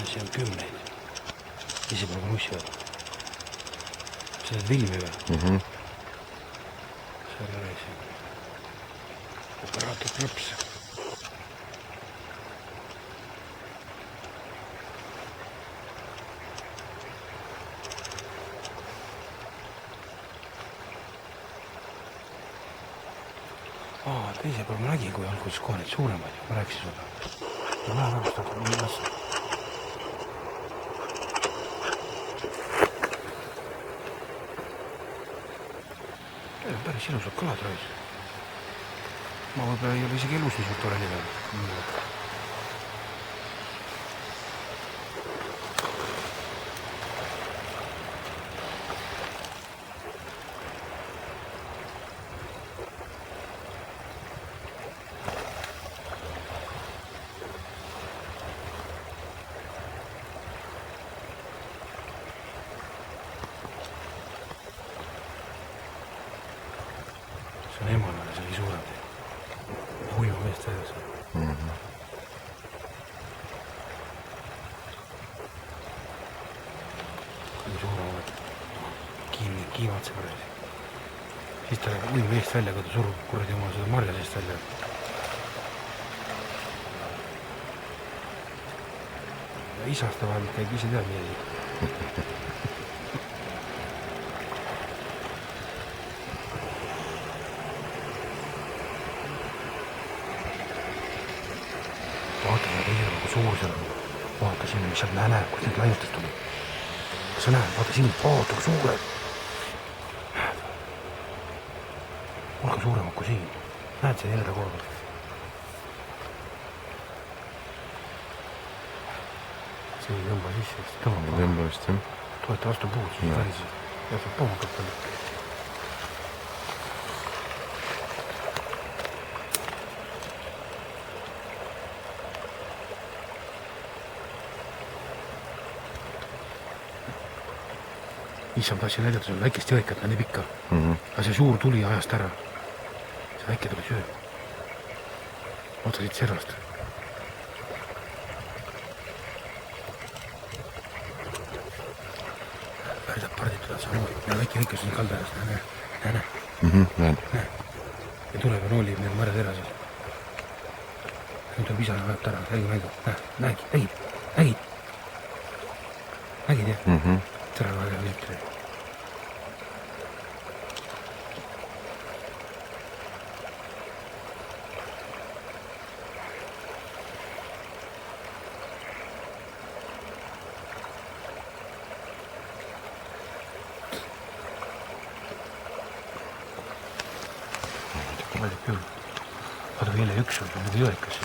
See on 10. Ise pole mussi vaja. See on filmi või? Seal oli see operaator klõps. Teise pool ma nägin, kui alguses kohe need suuremad ja ma rääkisin sulle. Ma lähen arvestada, nii lassa. Päris ilusad kalad raiis. Ma võib-olla ei ole isegi elus niisugust tore nivel. See on emalane, see oli suurem. Uiva meest täies. Kui suurem oled. Kiivad see korras. Siis ta läheb uiva meest välja, kui ta surub kuradi oma seda marja seest välja. Ja isast ta vahel käib ise teab midagi. Vaata seda teisele, kui suur seal on. Vaata sinna, mis sealt näeb, kus need laiutest tuli. Kas sa näed? Vaata siin, vaata kui suured. Olga suuremad kui siin. Näed see jälle korda. See ei tõmba sisse. Ei tõmba vist, jah. Toeta vastu puud, siis välises. Jätab pommakad palju. Issam, tahtsin näidata sulle väikest jõekat, näeb ikka. Aga see suur tuli ajast ära. See väike tuli sööb. Oota siit serrast. Värdab pardid tuleb samamoodi. Näe väike väike siin kalda ennast. Näe. Näen. Ja tuleb ja noolib need mõrjad erasid. Nüüd tuleb isana vajab ära. Mängu. Nägid. Nägid jah? Tere väga liitri. Vaata veel üks on, nüüd jõekas.